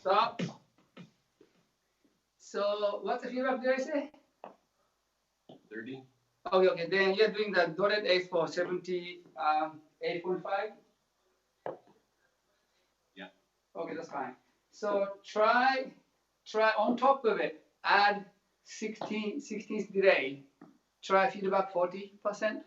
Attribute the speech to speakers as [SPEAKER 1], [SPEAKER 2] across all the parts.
[SPEAKER 1] Stop. So what's the feedback, did I say?
[SPEAKER 2] 30.
[SPEAKER 1] Okay, okay. Then you're doing the dotted A's for 78.5?
[SPEAKER 2] Yeah.
[SPEAKER 1] Okay, that's fine. So try on top of it, add 16th delay. Try feedback 40%.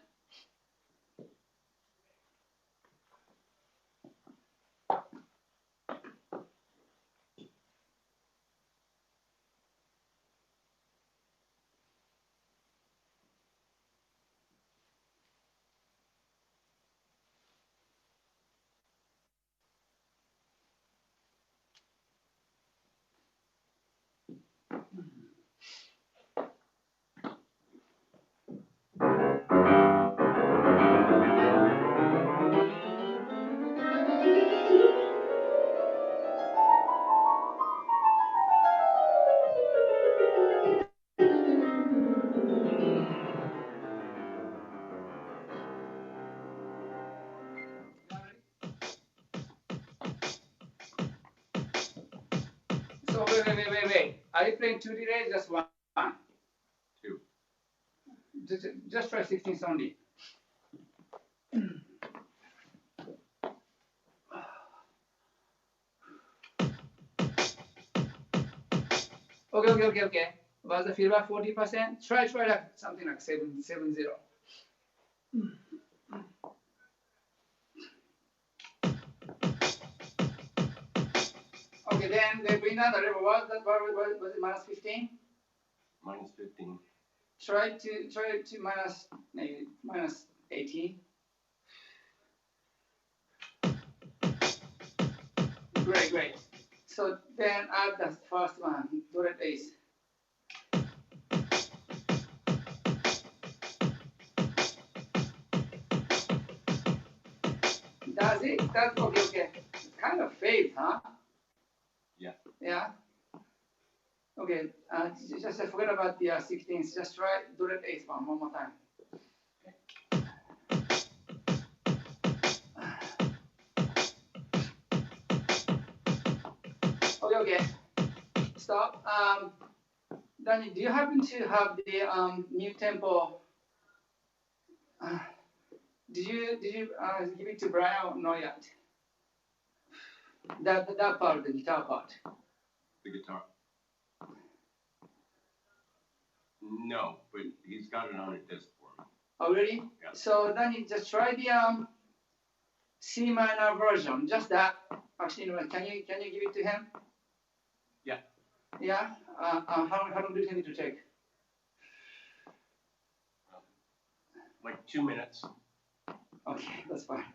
[SPEAKER 1] So wait. Are you playing 2 delays? Just one?
[SPEAKER 2] 2.
[SPEAKER 1] Just try 16th only. Okay. Was the feedback 40%? Try like something like 770. Okay, then they bring down the level. Was it minus 15?
[SPEAKER 2] Minus 15.
[SPEAKER 1] Try to maybe minus 18. Great. So then add the first one, dotted A's. Does it? That's okay. It's kind of fades, huh? Yeah. Okay. Just forget about the 16th. Just try dotted A's one more time. Okay. Stop. Danny, do you happen to have the new tempo? Did you give it to Brian or not yet? That part, the guitar part.
[SPEAKER 2] The guitar. No, but he's got it on a disc for me.
[SPEAKER 1] Oh, really?
[SPEAKER 2] Yeah.
[SPEAKER 1] So then you just try the C minor version. Just that. Actually, can you give it to him?
[SPEAKER 2] Yeah.
[SPEAKER 1] Yeah. How long do you need to take?
[SPEAKER 2] Like 2 minutes.
[SPEAKER 1] Okay, that's fine.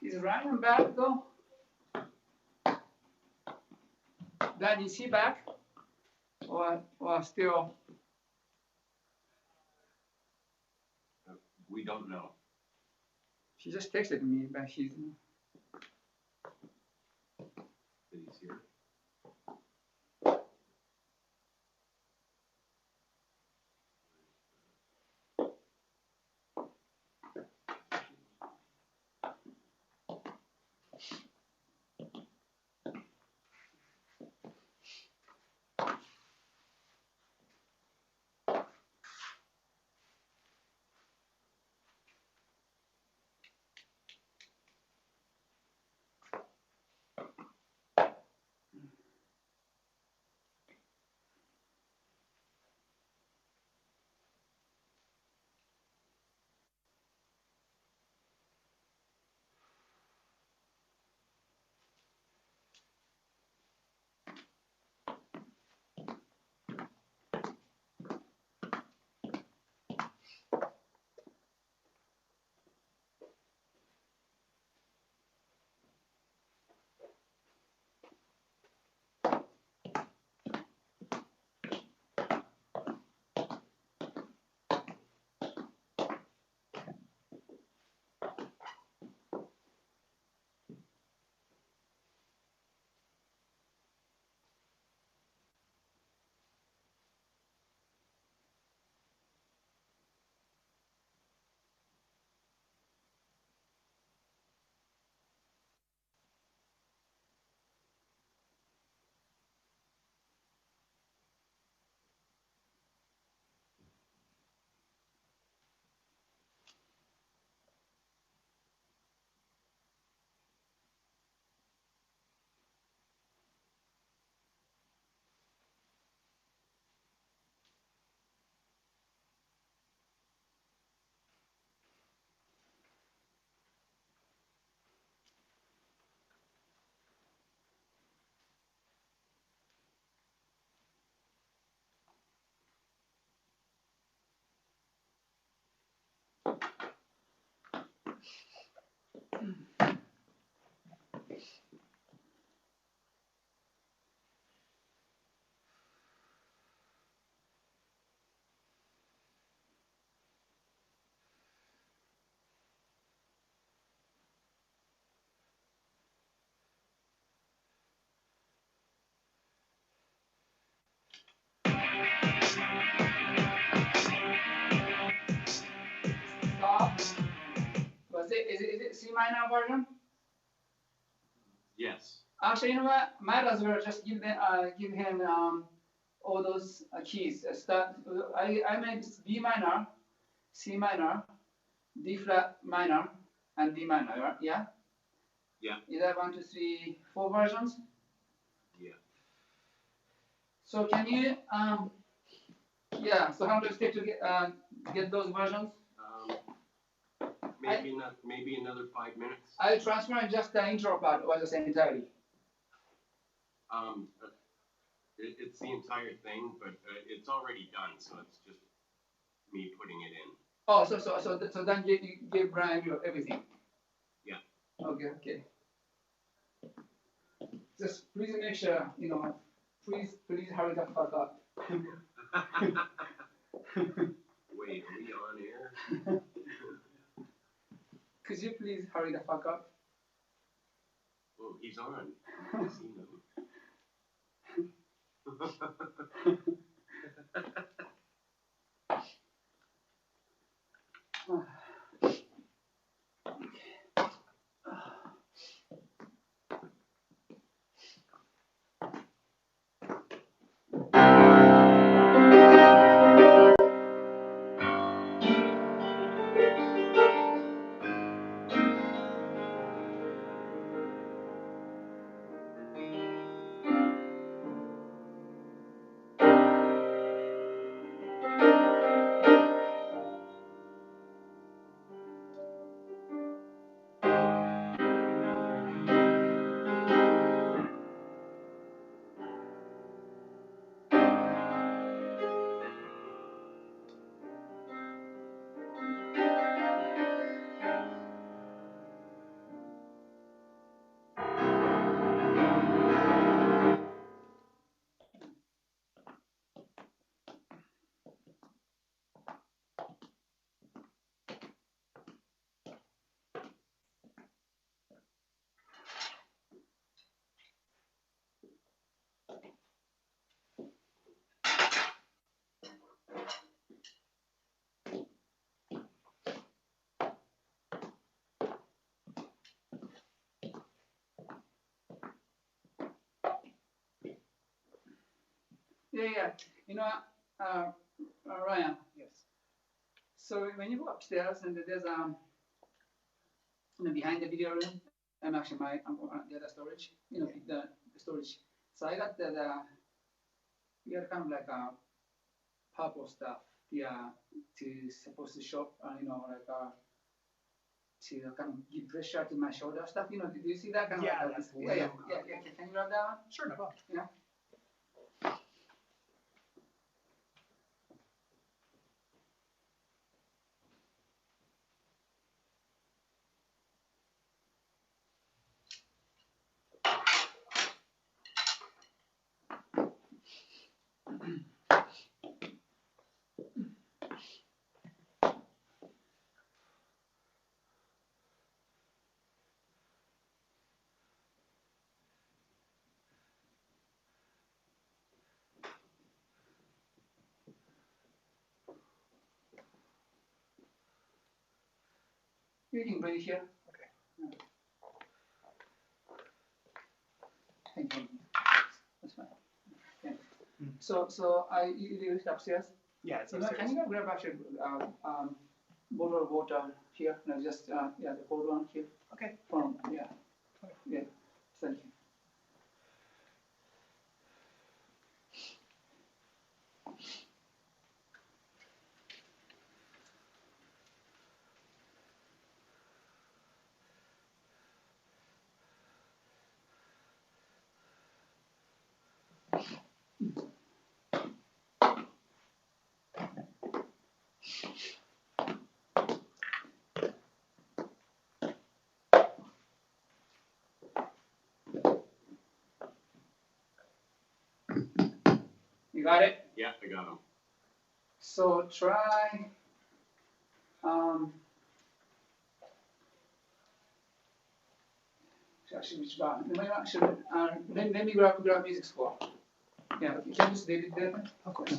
[SPEAKER 1] Is Ryan back though? Dan, is he back? Or still?
[SPEAKER 2] We don't know.
[SPEAKER 1] She just texted me, but she's.
[SPEAKER 2] hear it.
[SPEAKER 1] Is it C minor version?
[SPEAKER 2] Yes.
[SPEAKER 1] Actually, you know what? Might as well just give him all those keys. I made B minor, C minor, D flat minor, and D minor. Yeah.
[SPEAKER 2] Yeah.
[SPEAKER 1] Is that 1, 2, 3, 4 versions?
[SPEAKER 2] Yeah.
[SPEAKER 1] So can you yeah? So how does it take to get those versions?
[SPEAKER 2] Maybe another 5 minutes.
[SPEAKER 1] I'll transfer just the intro part or just entirely.
[SPEAKER 2] It's the entire thing, but it's already done, so it's just me putting it in.
[SPEAKER 1] Oh, so then you give Brian everything.
[SPEAKER 2] Yeah.
[SPEAKER 1] Okay. Just please make sure, please hurry the fuck up.
[SPEAKER 2] Wait, are we on air?
[SPEAKER 1] Could you please hurry the fuck up?
[SPEAKER 2] Oh, he's on. I see him.
[SPEAKER 1] Yeah. You know, Ryan.
[SPEAKER 3] Yes.
[SPEAKER 1] So when you go upstairs and there's behind the video room, I'm actually I'm the other storage. The storage. So I got we got kind of like purple stuff. Yeah, to supposed to show, to kind of give pressure to my shoulder stuff. Do you see that kind of?
[SPEAKER 3] Yeah,
[SPEAKER 1] like
[SPEAKER 3] that's
[SPEAKER 1] yeah. Can you grab that one?
[SPEAKER 3] Sure, no problem.
[SPEAKER 1] Yeah. You can breathe here.
[SPEAKER 3] Okay.
[SPEAKER 1] Thank you. That's fine. Yeah. So you live upstairs?
[SPEAKER 3] Yeah, it's upstairs.
[SPEAKER 1] Can you grab actually bottle of water here? No, just the cold one here.
[SPEAKER 3] Okay.
[SPEAKER 1] Yeah. Yeah. Thank you. You got it?
[SPEAKER 2] Yeah, I got them.
[SPEAKER 1] So try actually which bar? Let me grab music score. Yeah, you can just leave it there.
[SPEAKER 3] Of course.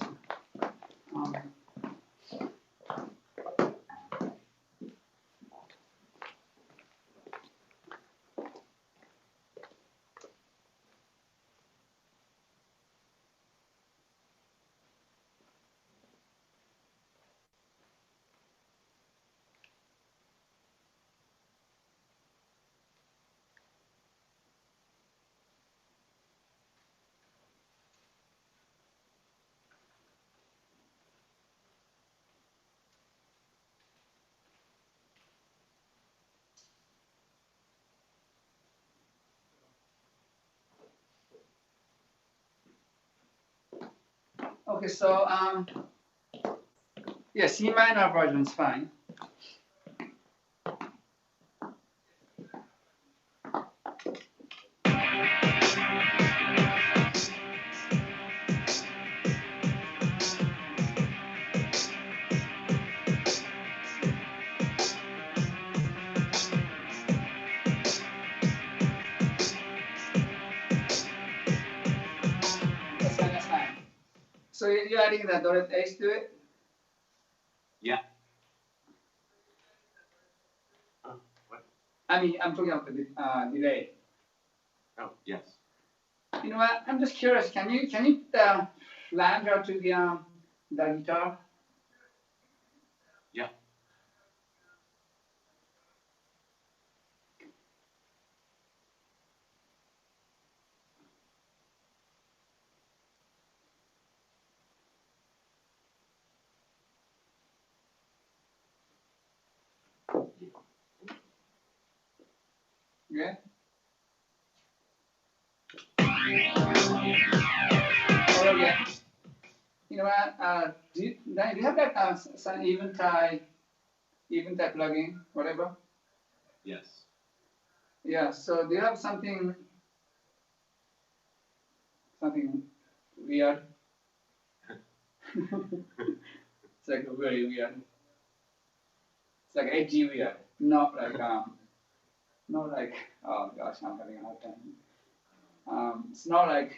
[SPEAKER 1] Okay, so yeah, C minor version is fine. That's fine. So you're adding the dotted H to it?
[SPEAKER 2] Yeah. What?
[SPEAKER 1] I mean, I'm talking about the delay.
[SPEAKER 2] Oh, yes.
[SPEAKER 1] You know what? I'm just curious. Can you flange out to the guitar?
[SPEAKER 2] Yeah.
[SPEAKER 1] Yeah. Oh yeah. You know what? Do you have that some Eventide plugin, whatever?
[SPEAKER 2] Yes.
[SPEAKER 1] Yeah. So do you have something weird? It's like very weird. It's like edgy weird, not like oh gosh, I'm having a hard time. It's not like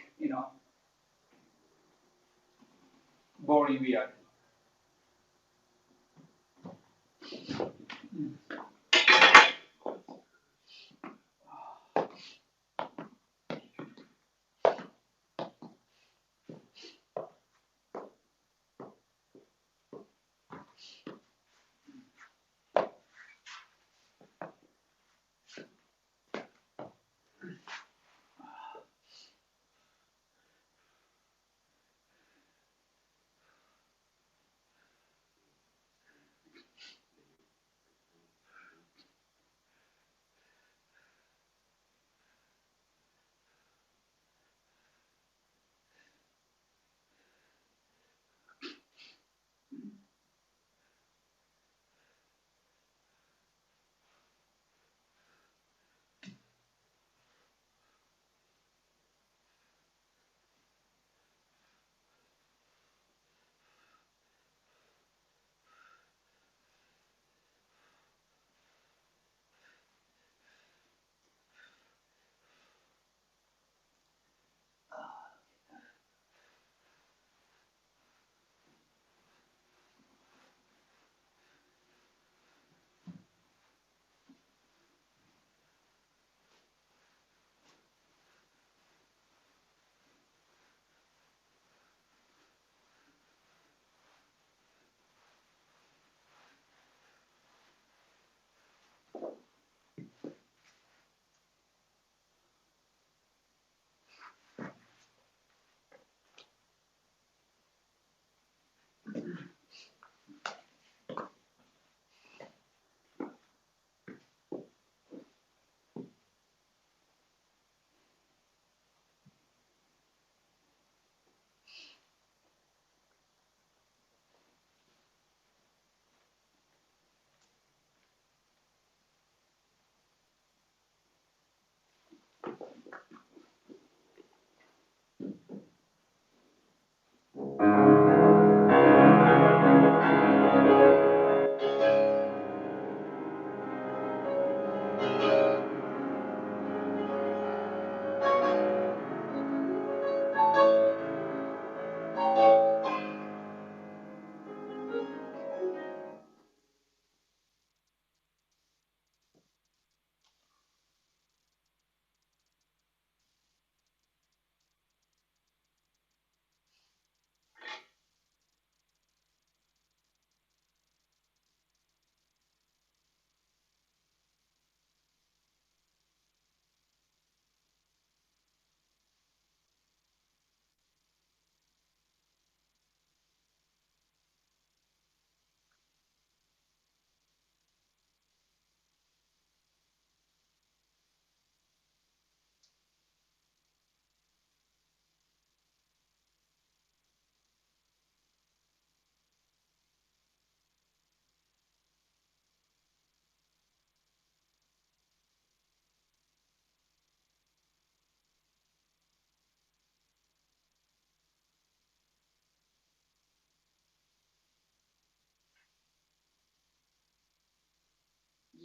[SPEAKER 1] boring weird.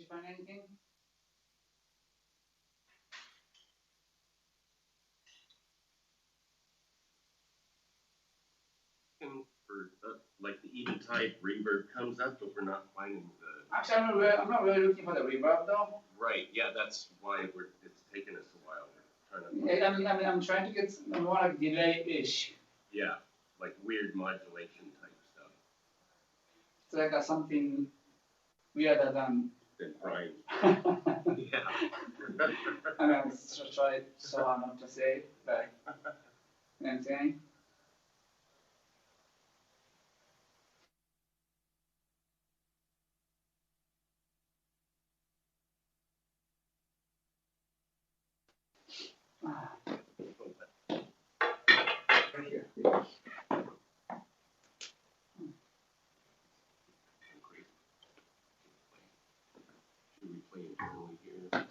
[SPEAKER 1] find anything?
[SPEAKER 2] For like the even type reverb comes up, but we're not finding the.
[SPEAKER 1] Actually, I'm not really looking for the reverb though.
[SPEAKER 2] Right. Yeah, that's why it's taken us a while. We're trying to.
[SPEAKER 1] Yeah, I'm trying to get more like delay-ish.
[SPEAKER 2] Yeah, like weird modulation type stuff.
[SPEAKER 1] It's like something weirder than.
[SPEAKER 2] Than Brian. Yeah.
[SPEAKER 1] I'm gonna try so hard not to say it, but you know what I'm saying. Here.
[SPEAKER 2] Should we play internally here?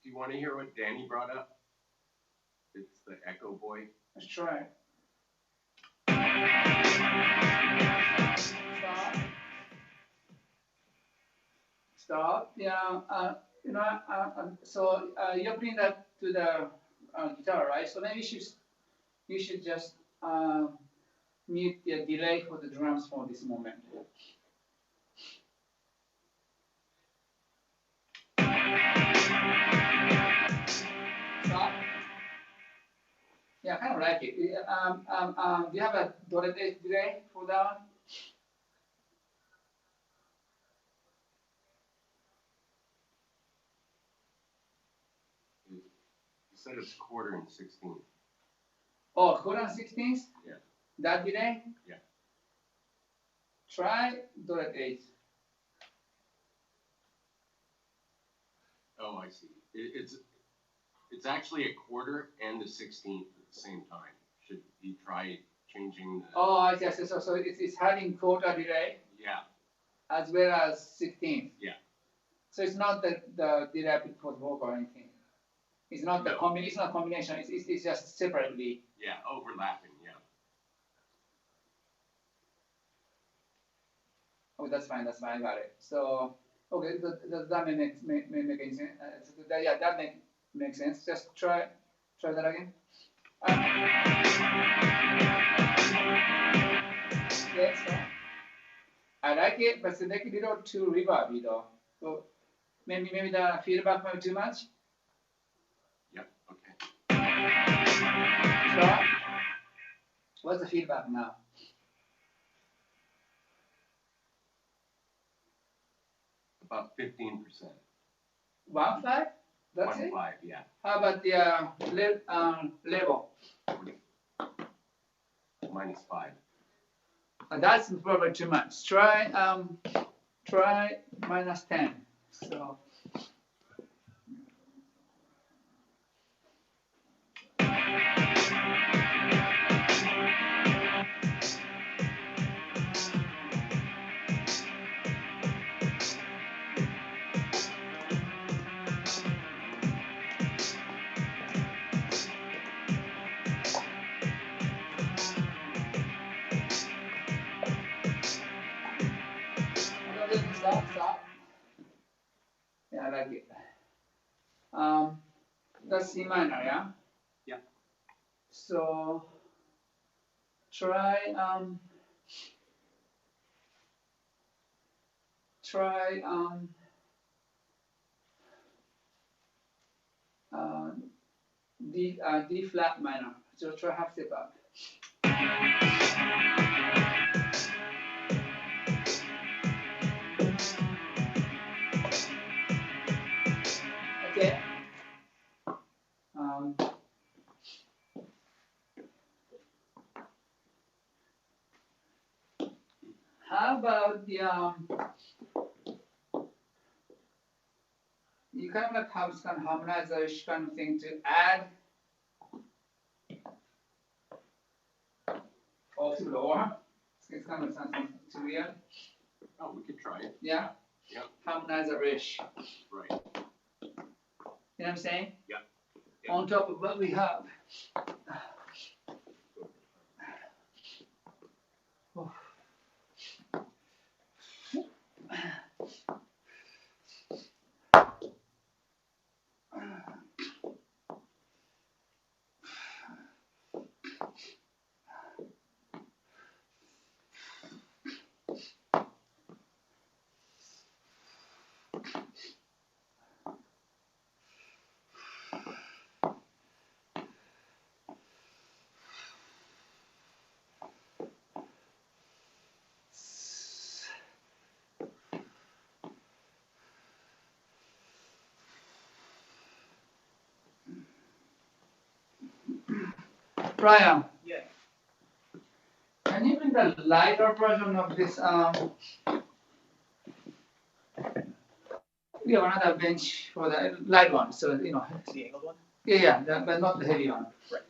[SPEAKER 2] Do you want to hear what Danny brought up? It's the Echo Boy.
[SPEAKER 1] Let's try it. Stop. Yeah. So you're putting that to the guitar, right? So then you should just mute the delay for the drums for this moment. Stop. Yeah, I kind of like it. Do you have a delay for that one?
[SPEAKER 2] You said it's quarter and 16th.
[SPEAKER 1] Oh, quarter and 16th?
[SPEAKER 2] Yeah.
[SPEAKER 1] That delay?
[SPEAKER 2] Yeah.
[SPEAKER 1] Try $8.
[SPEAKER 2] Oh, I see. It's actually a quarter and the 16th at the same time. Should you try changing the?
[SPEAKER 1] Oh, I see. So it's having quarter delay.
[SPEAKER 2] Yeah.
[SPEAKER 1] As well as 16th.
[SPEAKER 2] Yeah.
[SPEAKER 1] So it's not the delay for the vocal or anything. It's not the it's not combination. It's just separately.
[SPEAKER 2] Yeah, overlapping. Yeah.
[SPEAKER 1] Oh, that's fine. I got it. So okay, does that make any sense? Yeah, that makes sense. Just try that again. Yes. I like it, but it's a little too reverby though. So Maybe the feedback might be too much.
[SPEAKER 2] Yep, okay.
[SPEAKER 1] So, what's the feedback now?
[SPEAKER 2] About 15%.
[SPEAKER 1] 1.5? That's
[SPEAKER 2] 1.5,
[SPEAKER 1] it?
[SPEAKER 2] yeah.
[SPEAKER 1] How about the level?
[SPEAKER 2] -5.
[SPEAKER 1] That's probably too much. Try -10. So. Stop. Yeah, I like it. That's C minor, yeah?
[SPEAKER 2] Yeah.
[SPEAKER 1] So try D flat minor. So try half step up. Okay. How about the you kind of like have this kind of harmonizer-ish kind of thing to add off to lower. It's kind of something too weird.
[SPEAKER 2] Oh, we could try it.
[SPEAKER 1] Yeah?
[SPEAKER 2] Yeah.
[SPEAKER 1] Harmonizer-ish.
[SPEAKER 2] Right.
[SPEAKER 1] You know what I'm saying?
[SPEAKER 2] Yeah.
[SPEAKER 1] On top of what we have. Brian.
[SPEAKER 3] Yeah.
[SPEAKER 1] Can you bring the lighter version of this? We have another bench for the light one, so you know.
[SPEAKER 3] The angled one?
[SPEAKER 1] Yeah, but not the heavy one.
[SPEAKER 3] Right.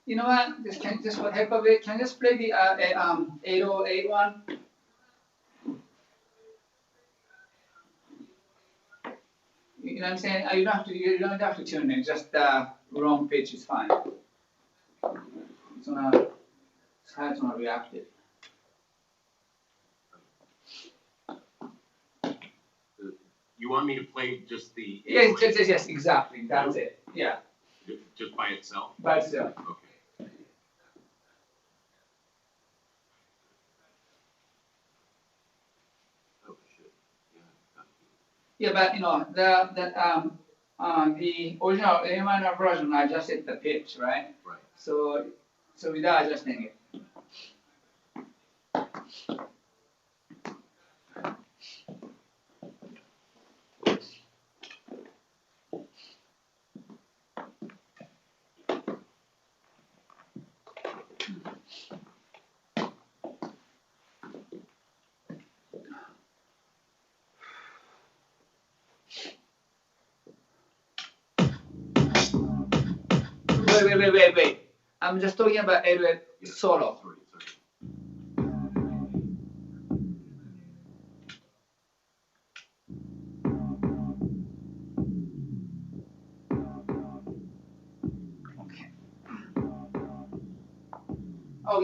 [SPEAKER 1] You know what? Just for the heck of it, can you just play the 808 one? You know what I'm saying? You don't have to tune it. Just wrong pitch is fine. It's gonna react it.
[SPEAKER 2] You want me to play just the?
[SPEAKER 1] Yes, exactly. That's it. Yeah.
[SPEAKER 2] Just by itself?
[SPEAKER 1] By itself.
[SPEAKER 2] Okay. Oh shit.
[SPEAKER 1] Yeah, but you know the original A minor version, I just hit the pitch, right?
[SPEAKER 2] Right.
[SPEAKER 1] So without adjusting it. wait. I'm just talking about L8 solo.
[SPEAKER 2] Sorry.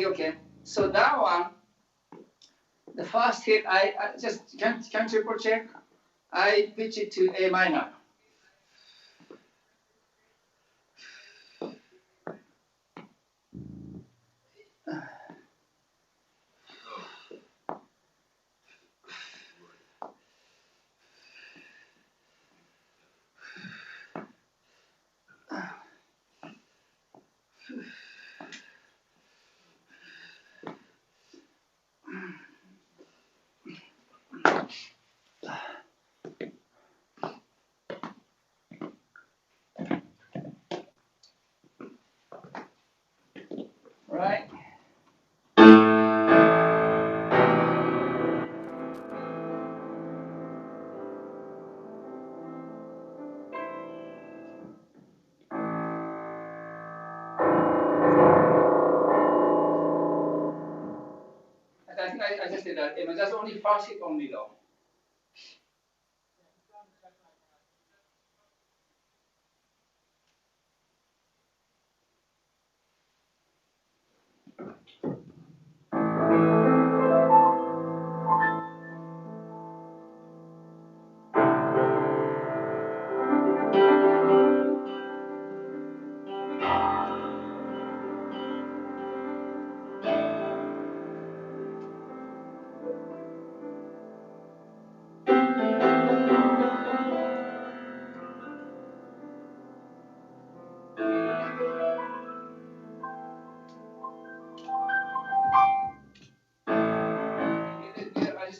[SPEAKER 1] Okay. So that one, the first hit, I just can triple check. I pitch it to A minor. Right. I think I just did that. That's only first hit only though.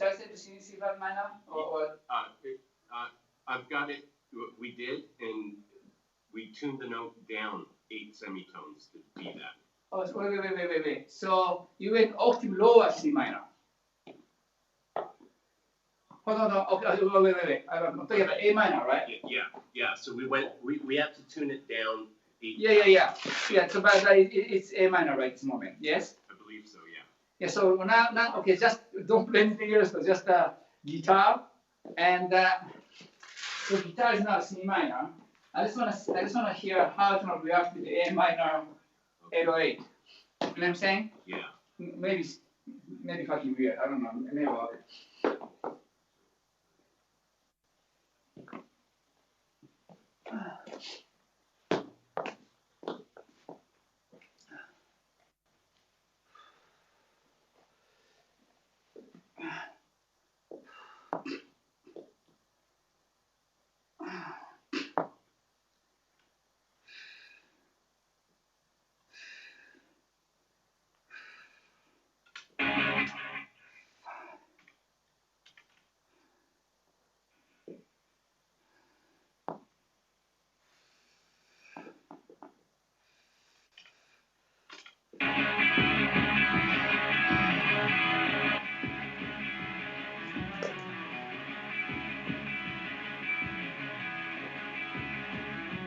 [SPEAKER 1] I said to C flat minor or
[SPEAKER 2] I've got it. We did, and we tuned the note down 8 semitones to be that.
[SPEAKER 1] Oh, wait. So you went octave lower C minor. Hold on. Okay, wait. I'm talking about A minor, right?
[SPEAKER 2] Yeah. So we have to tune it down 8.
[SPEAKER 1] Yeah. So but it's A minor right this moment. Yes.
[SPEAKER 2] I believe so. Yeah.
[SPEAKER 1] Yeah. So now okay. Just don't play anything else. But just guitar and so guitar is now C minor. I just wanna hear how it's gonna react with A minor 808. You know what I'm saying?
[SPEAKER 2] Yeah.
[SPEAKER 1] Maybe fucking weird. I don't know. Maybe.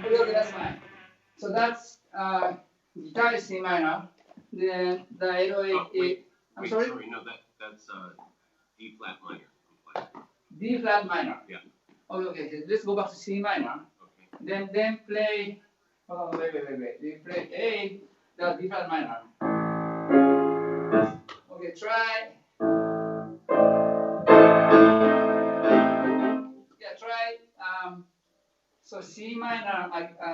[SPEAKER 1] Okay, that's fine. So that's guitar is C minor. Then the 808. I'm sorry.
[SPEAKER 2] No, that's D flat minor.
[SPEAKER 1] D flat minor.
[SPEAKER 2] Yeah.
[SPEAKER 1] Okay. Let's go back to C minor.
[SPEAKER 2] Okay.
[SPEAKER 1] Then play. Hold on, wait. Then play A. The D flat minor. Okay, try. Yeah, try. So C minor.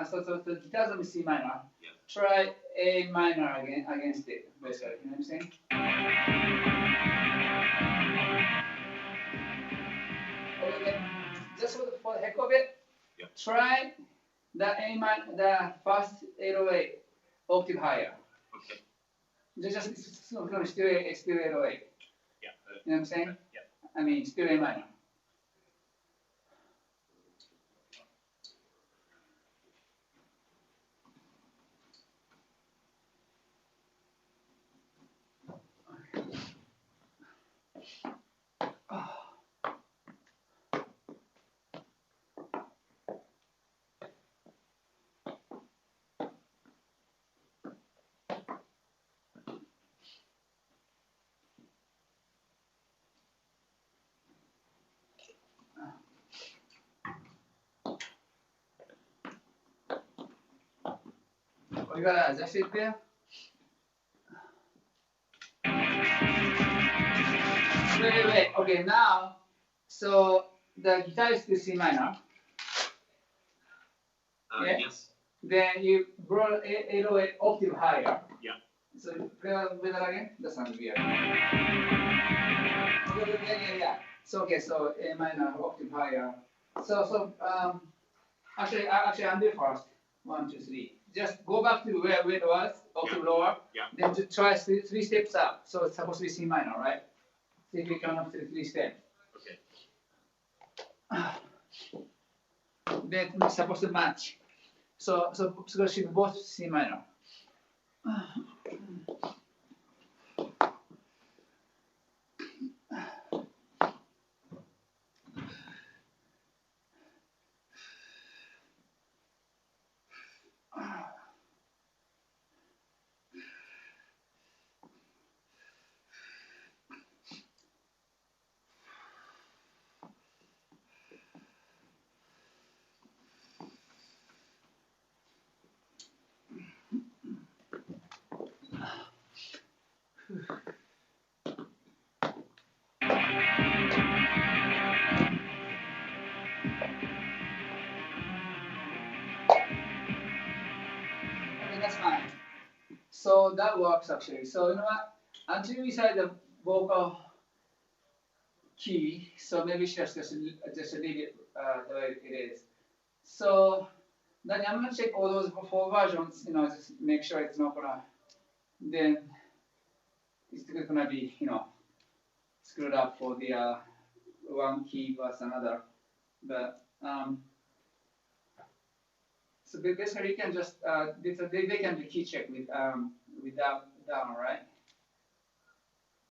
[SPEAKER 1] So the guitar's on C minor.
[SPEAKER 2] Yeah.
[SPEAKER 1] Try A minor against it. Basically, you know what I'm saying? Okay. Just for the heck of it,
[SPEAKER 2] yeah.
[SPEAKER 1] Try the A minor, the first 808 octave higher.
[SPEAKER 2] Okay.
[SPEAKER 1] Just still 808.
[SPEAKER 2] Yeah.
[SPEAKER 1] You know what I'm saying?
[SPEAKER 2] Yeah.
[SPEAKER 1] I mean, still A minor. We gotta adjust it there. Wait. Okay, now, so the guitar is still C minor. Yeah?
[SPEAKER 2] Yes.
[SPEAKER 1] Then you brought 808 octave higher.
[SPEAKER 2] Yeah.
[SPEAKER 1] So play with that again. That sounds weird. Yeah. So okay, so A minor octave higher. So actually undo first. 1, 2, 3. Just go back to where it was, octave lower.
[SPEAKER 2] Yeah.
[SPEAKER 1] Then to try three steps up. So it's supposed to be C minor, right? See if we can up to 3 steps.
[SPEAKER 2] Okay.
[SPEAKER 1] Then it's supposed to match. So go shift both C minor. That's fine. So that works actually. So you know what? Until we set the vocal key, so maybe just leave it the way it is. So then I'm gonna check all those 4 versions, just make sure it's not gonna, then it's gonna be, screwed up for the one key versus another. But so basically you can just they can do key check with that down, right?